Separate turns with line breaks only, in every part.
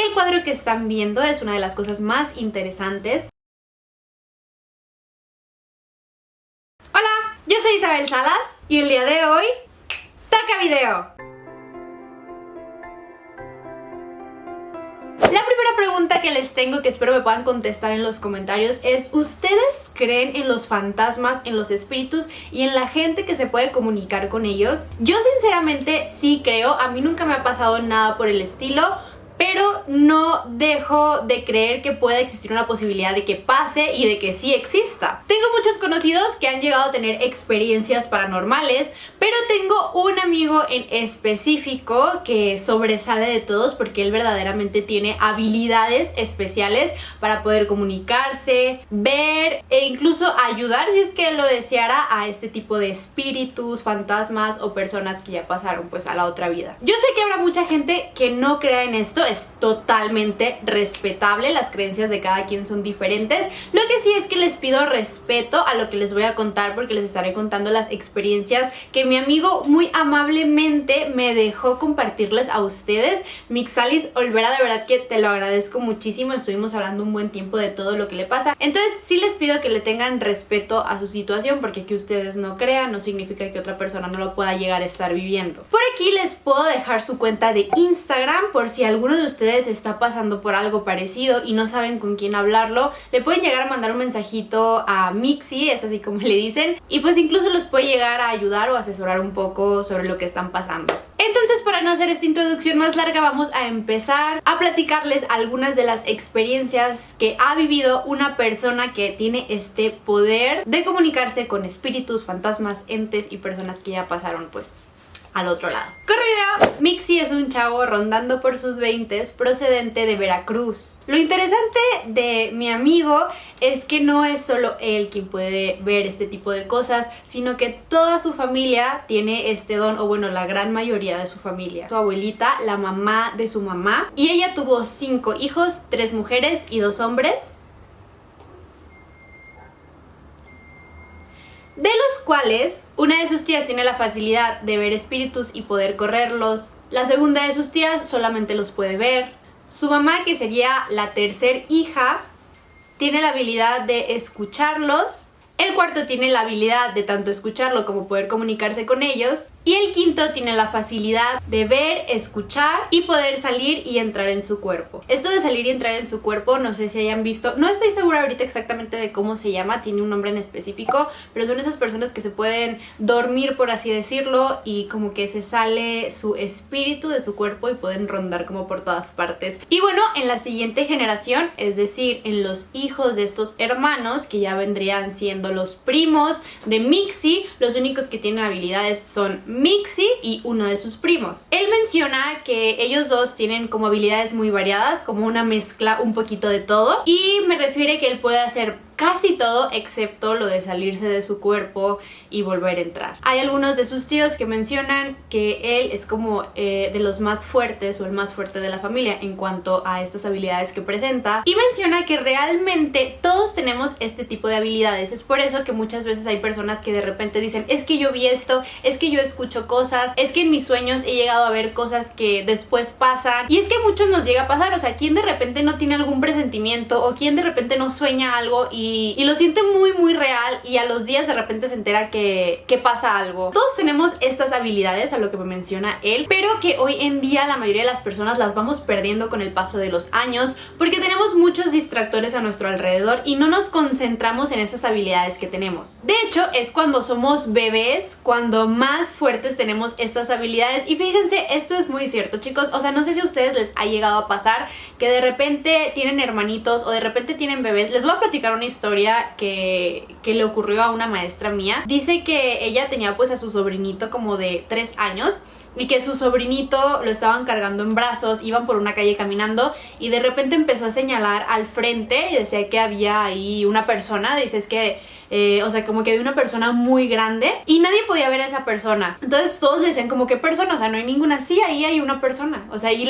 el cuadro que están viendo es una de las cosas más interesantes. Hola, yo soy Isabel Salas y el día de hoy toca video. La primera pregunta que les tengo, que espero me puedan contestar en los comentarios, es: ¿ustedes creen en los fantasmas, en los espíritus y en la gente que se puede comunicar con ellos? Yo sinceramente sí creo, a mí nunca me ha pasado nada por el estilo, pero no dejo de creer que pueda existir una posibilidad de que pase y de que sí exista. Tengo muchos conocidos que han llegado a tener experiencias paranormales, pero tengo un amigo en específico que sobresale de todos porque él verdaderamente tiene habilidades especiales para poder comunicarse, ver e incluso ayudar, si es que lo deseara, a este tipo de espíritus, fantasmas o personas que ya pasaron pues a la otra vida. Yo sé que habrá mucha gente que no crea en esto, es totalmente respetable, las creencias de cada quien son diferentes. Lo que sí es que les pido respeto a lo que les voy a contar, porque les estaré contando las experiencias que mi amigo muy amablemente me dejó compartirles a ustedes. Mixalis Olvera, de verdad que te lo agradezco muchísimo, estuvimos hablando un buen tiempo de todo lo que le pasa, entonces sí les pido que le tengan respeto a su situación, porque que ustedes no crean no significa que otra persona no lo pueda llegar a estar viviendo. Por aquí les puedo dejar su cuenta de Instagram por si alguno de ustedes está pasando por algo parecido y no saben con quién hablarlo. Le pueden llegar a mandar un mensajito a Mixi, es así como le dicen, y pues incluso los puede llegar a ayudar o asesorar un poco sobre lo que están pasando. Entonces, para no hacer esta introducción más larga, vamos a empezar a platicarles algunas de las experiencias que ha vivido una persona que tiene este poder de comunicarse con espíritus, fantasmas, entes y personas que ya pasaron pues al otro lado. ¡Corre video! Mixi es un chavo rondando por sus 20s, procedente de Veracruz. Lo interesante de mi amigo es que no es solo él quien puede ver este tipo de cosas, sino que toda su familia tiene este don, o bueno, la gran mayoría de su familia. Su abuelita, la mamá de su mamá, y ella tuvo 5 hijos, 3 mujeres y 2 hombres, de los cuales una de sus tías tiene la facilidad de ver espíritus y poder correrlos. La segunda de sus tías solamente los puede ver. Su mamá, que sería la tercer hija, tiene la habilidad de escucharlos. El cuarto tiene la habilidad de tanto escucharlo como poder comunicarse con ellos. Y el quinto tiene la facilidad de ver, escuchar y poder salir y entrar en su cuerpo. Esto de salir y entrar en su cuerpo, no sé si hayan visto, no estoy segura ahorita exactamente de cómo se llama, tiene un nombre en específico, pero son esas personas que se pueden dormir, por así decirlo, y como que se sale su espíritu de su cuerpo y pueden rondar como por todas partes. Y bueno, en la siguiente generación, es decir, en los hijos de estos hermanos, que ya vendrían siendo los primos de Mixi, los únicos que tienen habilidades son Mixi y uno de sus primos. Él menciona que ellos dos tienen como habilidades muy variadas, como una mezcla un poquito de todo, y me refiere que él puede hacer casi todo excepto lo de salirse de su cuerpo y volver a entrar. Hay algunos de sus tíos que mencionan que él es como de los más fuertes o el más fuerte de la familia en cuanto a estas habilidades que presenta, y menciona que realmente todos tenemos este tipo de habilidades. Es por eso que muchas veces hay personas que de repente dicen: es que yo vi esto, es que yo escucho cosas, es que en mis sueños he llegado a ver cosas que después pasan. Y es que a muchos nos llega a pasar, o sea, ¿quién de repente no tiene algún presentimiento o quién de repente no sueña algo y lo siente muy muy real y a los días de repente se entera que pasa algo? Todos tenemos estas habilidades, a lo que me menciona él, pero que hoy en día la mayoría de las personas las vamos perdiendo con el paso de los años porque tenemos muchos distractores a nuestro alrededor y no nos concentramos en esas habilidades que tenemos. De hecho, es cuando somos bebés cuando más fuertes tenemos estas habilidades. Y fíjense, esto es muy cierto, chicos, o sea, no sé si a ustedes les ha llegado a pasar que de repente tienen hermanitos o de repente tienen bebés. Les voy a platicar una historia que le ocurrió a una maestra mía. Dice que ella tenía pues a su sobrinito como de 3 años y que su sobrinito lo estaban cargando en brazos, iban por una calle caminando y de repente empezó a señalar al frente y decía que había ahí una persona. Dice, es que o sea, como que había una persona muy grande y nadie podía ver a esa persona. Entonces todos decían como, ¿qué persona? O sea, no hay ninguna. Sí, ahí hay una persona. O sea, y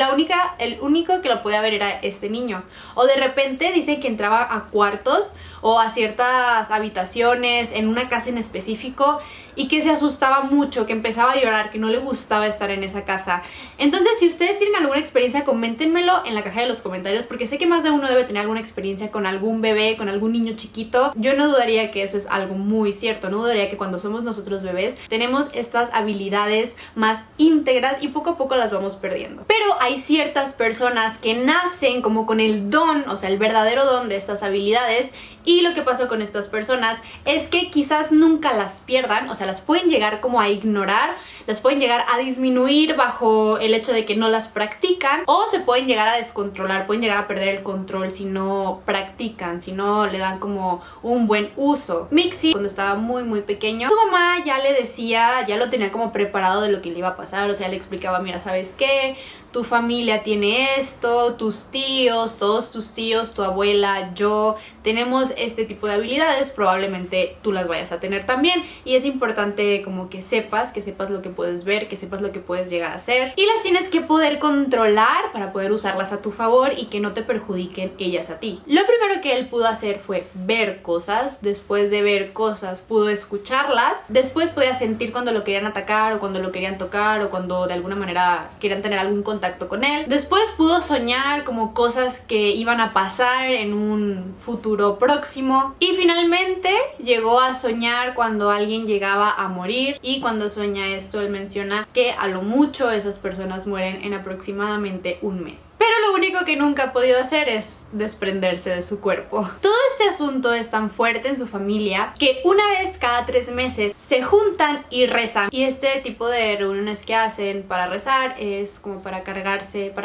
el único que lo podía ver era este niño. O de repente dice que entraba a cuartos o a ciertas habitaciones en una casa en específico y que se asustaba mucho, que empezaba a llorar, que no le gustaba estar en esa casa. Entonces, si ustedes tienen alguna experiencia, coméntenmelo en la caja de los comentarios, porque sé que más de uno debe tener alguna experiencia con algún bebé, con algún niño chiquito. Yo no dudaría que eso es algo muy cierto, no dudaría que cuando somos nosotros bebés tenemos estas habilidades más íntegras y poco a poco las vamos perdiendo. Pero hay ciertas personas que nacen como con el don, o sea, el verdadero don de estas habilidades, y lo que pasó con estas personas es que quizás nunca las pierdan, o sea, las pueden llegar como a ignorar, las pueden llegar a disminuir bajo el hecho de que no las practican, o se pueden llegar a descontrolar, pueden llegar a perder el control si no practican, si no le dan como un buen uso. Mixi, cuando estaba muy pequeño, su mamá ya le decía, ya lo tenía como preparado de lo que le iba a pasar, o sea, le explicaba, mira, ¿sabes qué? Tu familia tiene esto, tus tíos, todos tus tíos, tu abuela, yo, tenemos este tipo de habilidades, probablemente tú las vayas a tener también, y es importante como que sepas lo que puedes ver, que sepas lo que puedes llegar a hacer, y las tienes que poder controlar para poder usarlas a tu favor y que no te perjudiquen ellas a ti. Lo primero que él pudo hacer fue ver cosas, después de ver cosas pudo escucharlas, después podía sentir cuando lo querían atacar o cuando lo querían tocar o cuando de alguna manera querían tener algún contacto con él. Después pudo soñar como cosas que iban a pasar en un futuro próximo, y finalmente llegó a soñar cuando alguien llegaba a morir, y cuando sueña esto él menciona que a lo mucho esas personas mueren en aproximadamente un mes. Pero lo único que nunca ha podido hacer es desprenderse de su cuerpo. Todo este asunto es tan fuerte en su familia que una vez cada 3 meses se juntan y rezan, y este tipo de reuniones que hacen para rezar es como para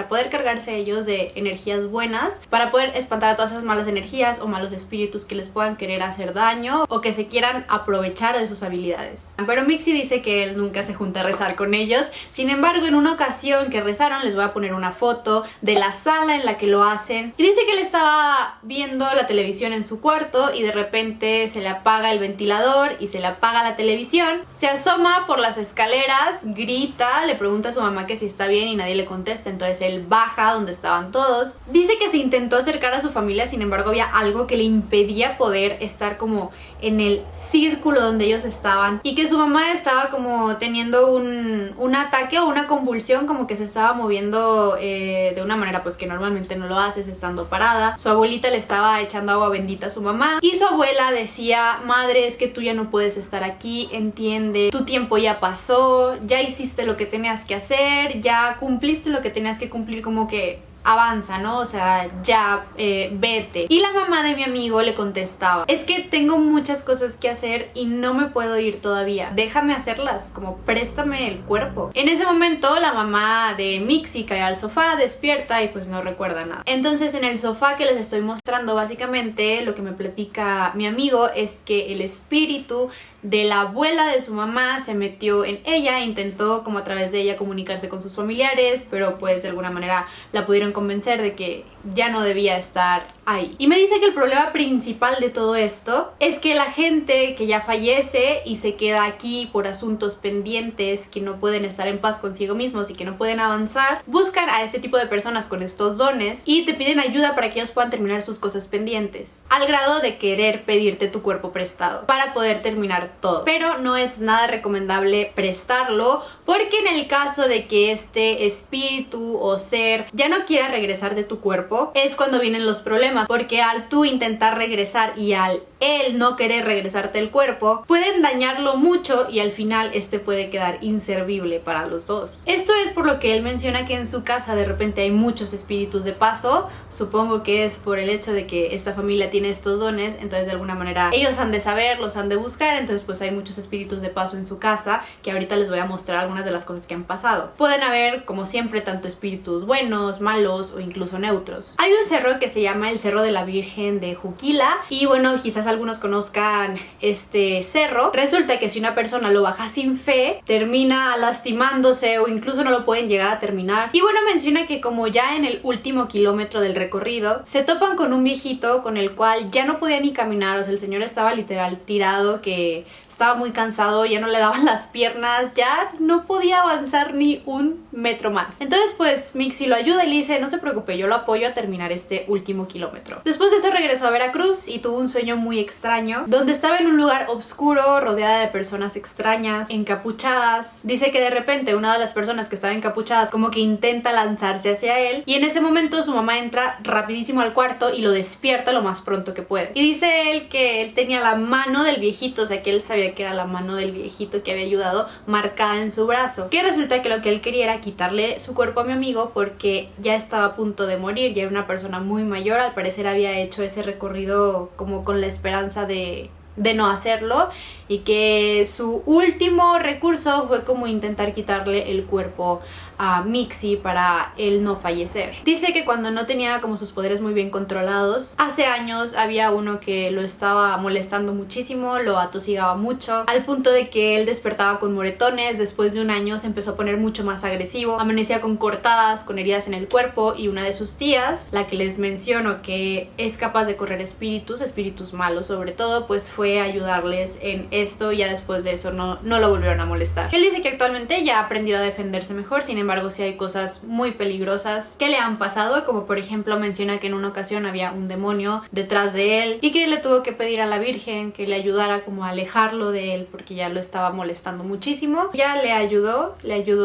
poder cargarse ellos de energías buenas, para poder espantar a todas esas malas energías o malos espíritus que les puedan querer hacer daño o que se quieran aprovechar de sus habilidades. Pero Mixi dice que él nunca se junta a rezar con ellos. Sin embargo, en una ocasión que rezaron, les voy a poner una foto de la sala en la que lo hacen, y dice que él estaba viendo la televisión en su cuarto y de repente se le apaga el ventilador y se le apaga la televisión, se asoma por las escaleras, grita, le pregunta a su mamá que si está bien y nadie le contesta, entonces él baja donde estaban todos. Dice que se intentó acercar a su familia, sin embargo había algo que le impedía poder estar como en el círculo donde ellos estaban, y que su mamá estaba como teniendo un ataque o una convulsión, como que se estaba moviendo de una manera pues que normalmente no lo haces estando parada. Su abuelita le estaba echando agua bendita a su mamá, y su abuela decía, madre, es que tú ya no puedes estar aquí, entiende, tu tiempo ya pasó, ya hiciste lo que tenías que hacer, ya cumpliste lo que tenías que cumplir, como que avanza, ¿no? O sea, ya, vete. Y la mamá de mi amigo le contestaba, es que tengo muchas cosas que hacer y no me puedo ir todavía, déjame hacerlas, como préstame el cuerpo. En ese momento la mamá de Mixi cae al sofá, despierta y pues no recuerda nada. Entonces en el sofá que les estoy mostrando, básicamente lo que me platica mi amigo es que el espíritu de la abuela de su mamá se metió en ella, intentó como a través de ella comunicarse con sus familiares, pero pues de alguna manera la pudieron convencer de que ya no debía estar ahí. Y me dice que el problema principal de todo esto es que la gente que ya fallece y se queda aquí por asuntos pendientes, que no pueden estar en paz consigo mismos y que no pueden avanzar, buscan a este tipo de personas con estos dones y te piden ayuda para que ellos puedan terminar sus cosas pendientes, al grado de querer pedirte tu cuerpo prestado para poder terminar todo. Pero no es nada recomendable prestarlo, porque en el caso de que este espíritu o ser ya no quiera regresar de tu cuerpo, es cuando vienen los problemas, porque al tú intentar regresar y al él no querer regresarte el cuerpo, pueden dañarlo mucho y al final este puede quedar inservible para los dos. Esto es por lo que él menciona que en su casa de repente hay muchos espíritus de paso. Supongo que es por el hecho de que esta familia tiene estos dones, entonces de alguna manera ellos han de saber, los han de buscar, entonces pues hay muchos espíritus de paso en su casa, que ahorita les voy a mostrar algunas de las cosas que han pasado. Pueden haber, como siempre, tanto espíritus buenos, malos o incluso neutros. Hay un cerro que se llama el Cerro de la Virgen de Juquila, y bueno, quizás algunos conozcan este cerro. Resulta que si una persona lo baja sin fe, termina lastimándose o incluso no lo pueden llegar a terminar. Y bueno, menciona que como ya en el último kilómetro del recorrido se topan con un viejito con el cual ya no podía ni caminar, o sea, el señor estaba literal tirado, que estaba muy cansado, ya no le daban las piernas, ya no podía avanzar ni un metro más. Entonces pues Mixi lo ayuda y le dice, no se preocupe, yo lo apoyo a terminar este último kilómetro. Después de eso regresó a Veracruz y tuvo un sueño muy muy extraño, donde estaba en un lugar oscuro, rodeada de personas extrañas, encapuchadas. Dice que de repente una de las personas que estaba encapuchadas como que intenta lanzarse hacia él, y en ese momento su mamá entra rapidísimo al cuarto y lo despierta lo más pronto que puede. Y dice él que él tenía la mano del viejito, o sea que él sabía que era la mano del viejito que había ayudado, marcada en su brazo. Que resulta que lo que él quería era quitarle su cuerpo a mi amigo porque ya estaba a punto de morir, ya era una persona muy mayor, al parecer había hecho ese recorrido como con la esperanza de no hacerlo, y que su último recurso fue como intentar quitarle el cuerpo a Mixi para él no fallecer. Dice que cuando no tenía como sus poderes muy bien controlados, hace años había uno que lo estaba molestando muchísimo, lo atosigaba mucho, al punto de que él despertaba con moretones. Después de un año se empezó a poner mucho más agresivo, amanecía con cortadas, con heridas en el cuerpo, y una de sus tías, la que les menciono que es capaz de correr espíritus malos sobre todo, pues fue a ayudarles en esto, y ya después de eso no lo volvieron a molestar. Él dice que actualmente ya ha aprendido a defenderse mejor, sin embargo sí hay cosas muy peligrosas que le han pasado, como por ejemplo menciona que en una ocasión había un demonio detrás de él y que le tuvo que pedir a la Virgen que le ayudara como a alejarlo de él porque ya lo estaba molestando muchísimo. Ya le ayudó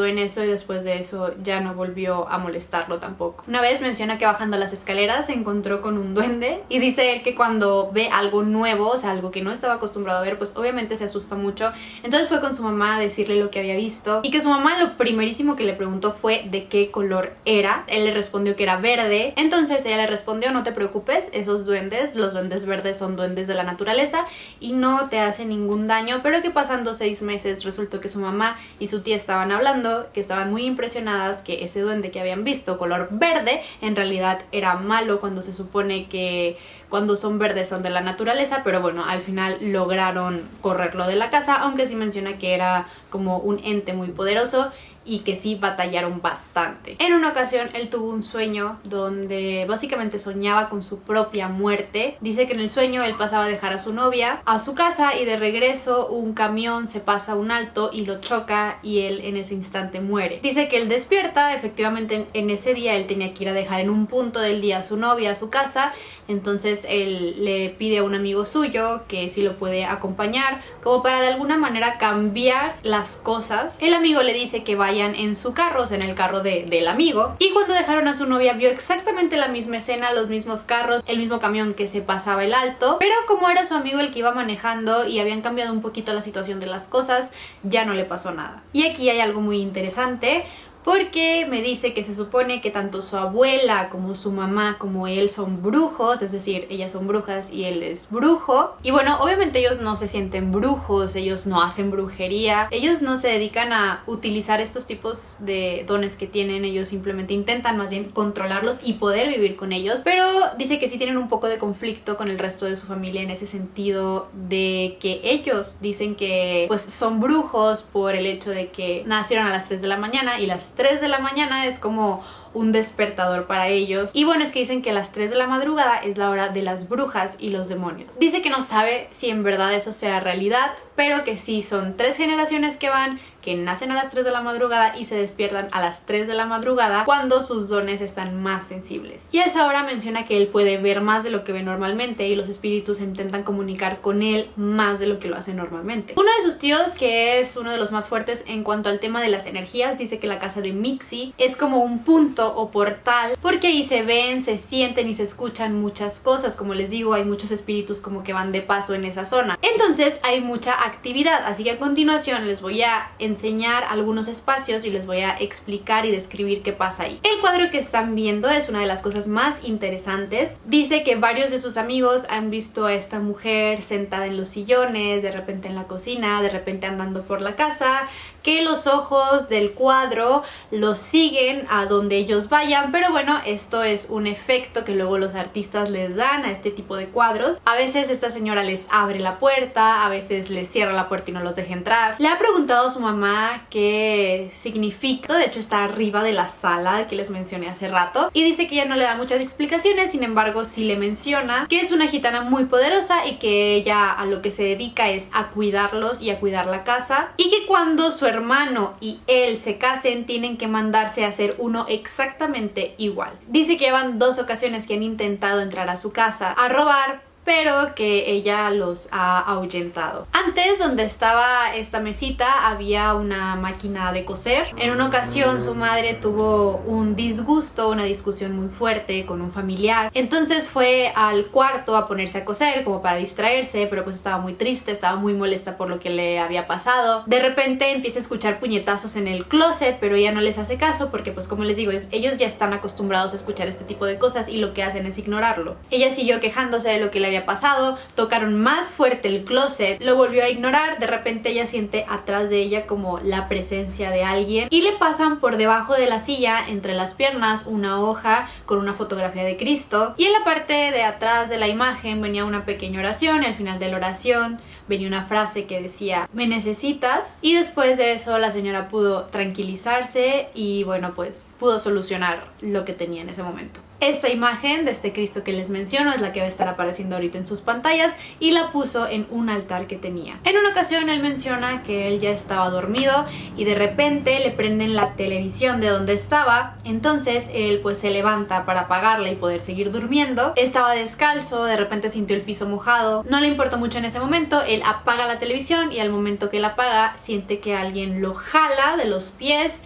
en eso, y después de eso ya no volvió a molestarlo tampoco. Una vez menciona que bajando las escaleras se encontró con un duende, y dice él que cuando ve algo nuevo, o sea algo que no estaba acostumbrado a ver, pues obviamente se asusta mucho. Entonces fue con su mamá a decirle lo que había visto, y que su mamá lo primerísimo que le preguntó fue de qué color era. Él le respondió que era verde. Entonces ella le respondió: no te preocupes, esos duendes, los duendes verdes son duendes de la naturaleza y no te hacen ningún daño. Pero que pasando 6 meses resultó que su mamá y su tía estaban hablando, que estaban muy impresionadas que ese duende que habían visto color verde en realidad era malo, cuando se supone que cuando son verdes son de la naturaleza. Pero bueno, al final lograron correrlo de la casa, aunque sí menciona que era como un ente muy poderoso y que sí batallaron bastante. En una ocasión él tuvo un sueño donde básicamente soñaba con su propia muerte. Dice que en el sueño él pasaba a dejar a su novia a su casa, y de regreso un camión se pasa a un alto y lo choca, y él en ese instante muere. Dice que él despierta, efectivamente en ese día él tenía que ir a dejar en un punto del día a su novia a su casa. Entonces él le pide a un amigo suyo que si lo puede acompañar, como para de alguna manera cambiar las cosas. El amigo le dice que vayan en su carro, o sea en el carro del amigo, y cuando dejaron a su novia vio exactamente la misma escena, los mismos carros, el mismo camión que se pasaba el alto, pero como era su amigo el que iba manejando y habían cambiado un poquito la situación de las cosas, ya no le pasó nada. Y aquí hay algo muy interesante, porque me dice que se supone que tanto su abuela como su mamá como él son brujos, es decir, ellas son brujas y él es brujo. Y bueno, obviamente ellos no se sienten brujos, ellos no hacen brujería, ellos no se dedican a utilizar estos tipos de dones que tienen, ellos simplemente intentan más bien controlarlos y poder vivir con ellos. Pero dice que sí tienen un poco de conflicto con el resto de su familia en ese sentido, de que ellos dicen que pues son brujos por el hecho de que nacieron a las 3 de la mañana, y las 3 de la mañana es como un despertador para ellos. Y bueno, es que dicen que las 3 de la madrugada es la hora de las brujas y los demonios. Dice que no sabe si en verdad eso sea realidad, pero que sí son 3 generaciones que van, que nacen a las 3 de la madrugada y se despiertan a las 3 de la madrugada cuando sus dones están más sensibles. Y a esa hora menciona que él puede ver más de lo que ve normalmente, y los espíritus intentan comunicar con él más de lo que lo hacen normalmente. Uno de sus tíos, que es uno de los más fuertes en cuanto al tema de las energías, dice que la casa de Mixi es como un punto o portal, porque ahí se ven, se sienten y se escuchan muchas cosas. Como les digo, hay muchos espíritus como que van de paso en esa zona, entonces hay mucha actividad. Así que a continuación les voy a enseñar algunos espacios y les voy a explicar y describir qué pasa ahí. El cuadro que están viendo es una de las cosas más interesantes. Dice que varios de sus amigos han visto a esta mujer sentada en los sillones, de repente en la cocina, de repente andando por la casa, que los ojos del cuadro los siguen a donde ellos vayan. Pero bueno, esto es un efecto que luego los artistas les dan a este tipo de cuadros. A veces esta señora les abre la puerta, a veces les cierra la puerta y no los deja entrar. Le ha preguntado a su mamá qué significa, de hecho está arriba de la sala que les mencioné hace rato, y dice que ella no le da muchas explicaciones, sin embargo sí le menciona que es una gitana muy poderosa y que ella a lo que se dedica es a cuidarlos y a cuidar la casa, y que cuando su hermano y él se casen tienen que mandarse a hacer uno exactamente igual. Dice que llevan 2 ocasiones que han intentado entrar a su casa a robar, pero que ella los ha ahuyentado. Antes, donde estaba esta mesita, había una máquina de coser. En una ocasión su madre tuvo un disgusto, una discusión muy fuerte con un familiar, entonces fue al cuarto a ponerse a coser como para distraerse, pero pues estaba muy triste, estaba muy molesta por lo que le había pasado. De repente empieza a escuchar puñetazos en el closet, pero ella no les hace caso porque pues como les digo, ellos ya están acostumbrados a escuchar este tipo de cosas y lo que hacen es ignorarlo. Ella siguió quejándose de lo que le había pasado, tocaron más fuerte el closet, lo volvió a ignorar. De repente ella siente atrás de ella como la presencia de alguien y le pasan por debajo de la silla, entre las piernas, una hoja con una fotografía de Cristo, y en la parte de atrás de la imagen venía una pequeña oración. Al final de la oración venía una frase que decía "me necesitas", y después de eso la señora pudo tranquilizarse y bueno, pues pudo solucionar lo que tenía en ese momento. Esta imagen de este Cristo que les menciono es la que va a estar apareciendo ahorita en sus pantallas y la puso en un altar que tenía. En una ocasión él menciona que él ya estaba dormido y de repente le prenden la televisión de donde estaba, entonces él pues se levanta para apagarla y poder seguir durmiendo. Estaba descalzo, de repente sintió el piso mojado, no le importó mucho en ese momento, él apaga la televisión y al momento que la apaga siente que alguien lo jala de los pies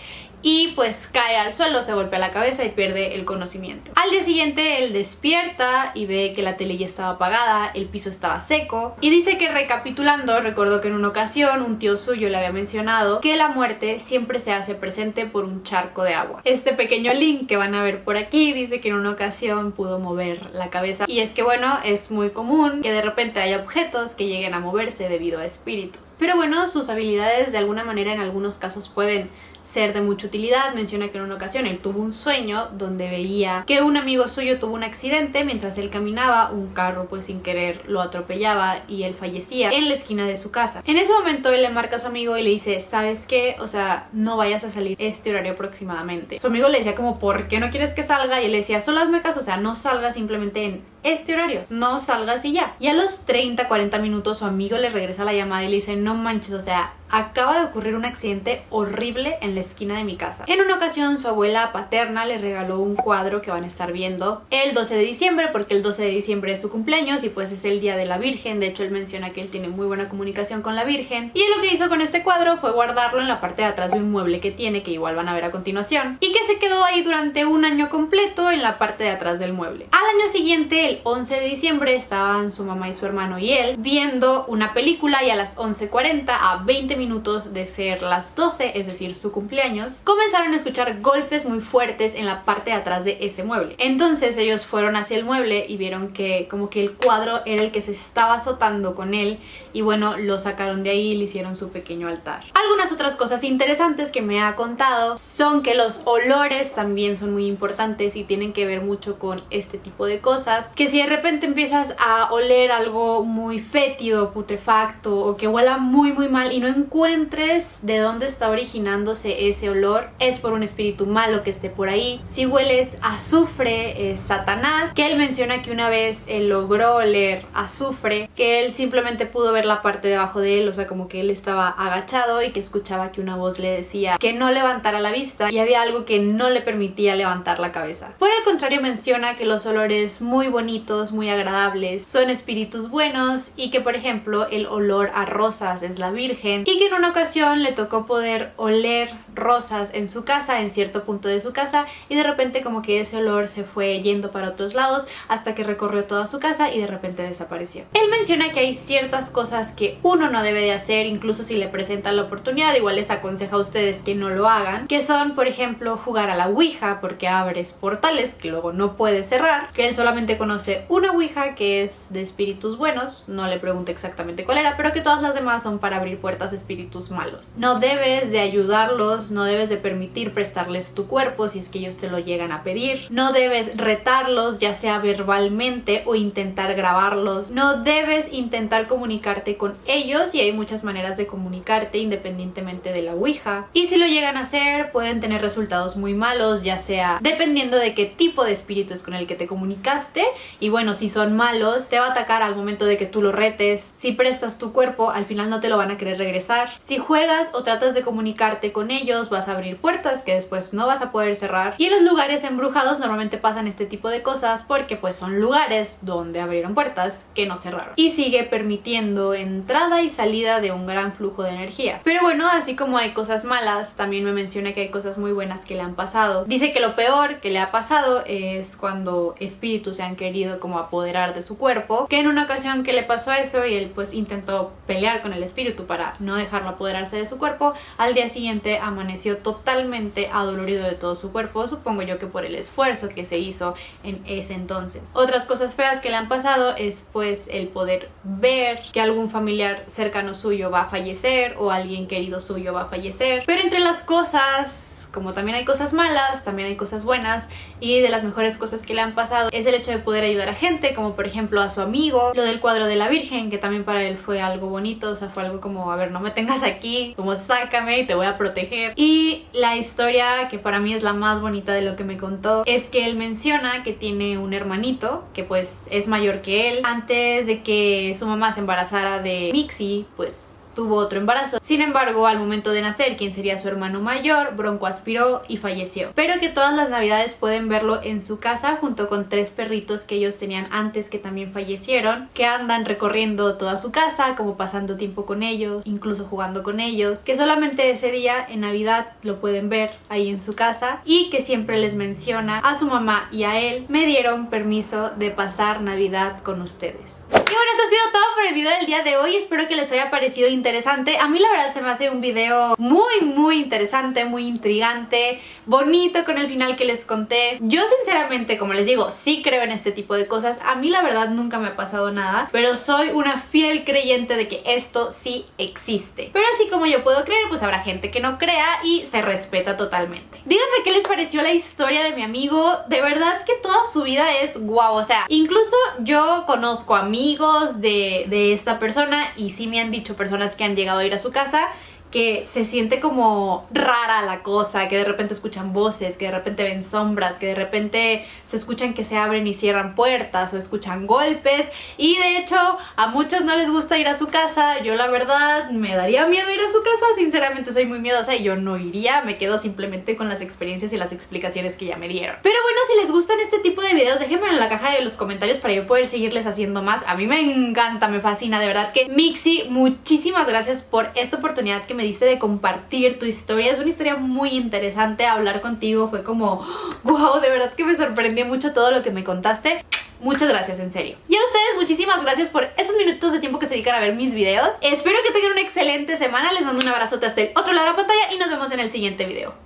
y pues cae al suelo, se golpea la cabeza y pierde el conocimiento. Al día siguiente él despierta y ve que la tele ya estaba apagada, el piso estaba seco y dice que recapitulando recordó que en una ocasión un tío suyo le había mencionado que la muerte siempre se hace presente por un charco de agua. Este pequeño link que van a ver por aquí dice que en una ocasión pudo mover la cabeza y es que bueno, es muy común que de repente haya objetos que lleguen a moverse debido a espíritus. Pero bueno, sus habilidades de alguna manera en algunos casos pueden ser de mucha utilidad. Menciona que en una ocasión él tuvo un sueño donde veía que un amigo suyo tuvo un accidente. Mientras él caminaba, un carro pues sin querer lo atropellaba y él fallecía en la esquina de su casa. En ese momento él le marca a su amigo y le dice, ¿sabes qué? O sea, no vayas a salir este horario aproximadamente. Su amigo le decía como, ¿por qué no quieres que salga? Y él le decía, solo hazme caso, o sea, no salgas simplemente en este horario, no salgas y ya. Y a los 30-40 minutos su amigo le regresa la llamada y le dice, no manches, o sea, acaba de ocurrir un accidente horrible en la esquina de mi casa. En una ocasión su abuela paterna le regaló un cuadro que van a estar viendo el 12 de diciembre, porque el 12 de diciembre es su cumpleaños y pues es el día de la Virgen. De hecho él menciona que él tiene muy buena comunicación con la Virgen y lo que hizo con este cuadro fue guardarlo en la parte de atrás de un mueble que tiene, que igual van a ver a continuación, y que se quedó ahí durante un año completo en la parte de atrás del mueble. Al año siguiente, el 11 de diciembre, estaban su mamá y su hermano y él viendo una película y a las 11:40, a 20 minutos de ser las 12, es decir su cumpleaños, comenzaron a escuchar golpes muy fuertes en la parte de atrás de ese mueble. Entonces ellos fueron hacia el mueble y vieron que como que el cuadro era el que se estaba azotando con él y bueno, lo sacaron de ahí y le hicieron su pequeño altar. Algunas otras cosas interesantes que me ha contado son que los olores también son muy importantes y tienen que ver mucho con este tipo de cosas, que si de repente empiezas a oler algo muy fétido, putrefacto o que huela muy mal y no encuentres de dónde está originándose ese olor, es por un espíritu malo que esté por ahí. Si hueles azufre, es Satanás, que él menciona que una vez él logró oler azufre, que él simplemente pudo ver la parte de abajo de él, o sea como que él estaba agachado y que escuchaba que una voz le decía que no levantara la vista y había algo que no le permitía levantar la cabeza. Por el contrario, menciona que los olores muy bonitos, muy agradables, son espíritus buenos y que por ejemplo el olor a rosas es la Virgen y que en una ocasión le tocó poder oler rosas en su casa, en cierto punto de su casa, y de repente como que ese olor se fue yendo para otros lados hasta que recorrió toda su casa y de repente desapareció. Él menciona que hay ciertas cosas que uno no debe de hacer, incluso si le presentan la oportunidad, igual les aconseja a ustedes que no lo hagan, que son por ejemplo jugar a la ouija, porque abres portales que luego no puedes cerrar, que él solamente conoce una ouija que es de espíritus buenos, no le pregunté exactamente cuál era, pero que todas las demás son para abrir puertas a espíritus malos. No debes de ayudarlos, no debes de permitir prestarles tu cuerpo si es que ellos te lo llegan a pedir, no debes retarlos ya sea verbalmente o intentar grabarlos, no debes intentar comunicarte con ellos y hay muchas maneras de comunicarte independientemente de la ouija, y si lo llegan a hacer pueden tener resultados muy malos, ya sea dependiendo de qué tipo de espíritu es con el que te comunicaste y bueno, si son malos, te va a atacar al momento de que tú lo retes. Si prestas tu cuerpo, al final no te lo van a querer regresar. Si juegas o tratas de comunicarte con ellos, vas a abrir puertas que después no vas a poder cerrar. Y en los lugares embrujados normalmente pasan este tipo de cosas porque pues son lugares donde abrieron puertas que no cerraron. Y sigue permitiendo entrada y salida de un gran flujo de energía. Pero bueno, así como hay cosas malas, también me menciona que hay cosas muy buenas que le han pasado. Dice que lo peor que le ha pasado es cuando espíritus se han querido como apoderar de su cuerpo, que en una ocasión que le pasó eso y él pues intentó pelear con el espíritu para no dejarlo apoderarse de su cuerpo, al día siguiente amaneció totalmente adolorido de todo su cuerpo, supongo yo que por el esfuerzo que se hizo en ese entonces. Otras cosas feas que le han pasado es pues el poder ver que algún familiar cercano suyo va a fallecer o alguien querido suyo va a fallecer. Pero entre las cosas, como también hay cosas malas, también hay cosas buenas, y de las mejores cosas que le han pasado es el hecho de poder ayudar a gente, como por ejemplo a su amigo, lo del cuadro de la Virgen, que también para él fue algo bonito, o sea, fue algo como, a ver, no me tengas aquí, como sácame y te voy a proteger. Y la historia que para mí es la más bonita de lo que me contó es que él menciona que tiene un hermanito que pues es mayor que él. Antes de que su mamá se embarazara de Mixi, pues tuvo otro embarazo. Sin embargo, al momento de nacer, quien sería su hermano mayor, broncoaspiró y falleció. Pero que todas las navidades pueden verlo en su casa junto con 3 perritos que ellos tenían antes que también fallecieron, que andan recorriendo toda su casa, como pasando tiempo con ellos, incluso jugando con ellos, que solamente ese día en Navidad lo pueden ver ahí en su casa, y que siempre les menciona a su mamá y a él: me dieron permiso de pasar Navidad con ustedes. Y bueno, esto ha sido todo por el video del día de hoy. Espero que les haya parecido interesante. A mí la verdad se me hace un video muy interesante, muy intrigante, bonito con el final que les conté. Yo sinceramente, como les digo, sí creo en este tipo de cosas. A mí la verdad nunca me ha pasado nada, pero soy una fiel creyente de que esto sí existe. Pero así como yo puedo creer, pues habrá gente que no crea y se respeta totalmente. Díganme qué les pareció la historia de mi amigo. De verdad que toda su vida es guau. O sea, incluso yo conozco amigos de esta persona y sí me han dicho personas que han llegado a ir a su casa que se siente como rara la cosa, que de repente escuchan voces, que de repente ven sombras, que de repente se escuchan que se abren y cierran puertas o escuchan golpes, y de hecho a muchos no les gusta ir a su casa. Yo la verdad me daría miedo ir a su casa, sinceramente soy muy miedosa y yo no iría, me quedo simplemente con las experiencias y las explicaciones que ya me dieron. Pero bueno, si les gustan este tipo de videos, déjenme en la caja de los comentarios para yo poder seguirles haciendo más. A mí me encanta, me fascina, de verdad que Mixi, muchísimas gracias por esta oportunidad que me diste de compartir tu historia. Es una historia muy interesante. Hablar contigo fue como wow, de verdad que me sorprendió mucho todo lo que me contaste. Muchas gracias, en serio. Y a ustedes, muchísimas gracias por esos minutos de tiempo que se dedican a ver mis videos. Espero que tengan una excelente semana. Les mando un abrazote hasta el otro lado de la pantalla y nos vemos en el siguiente video.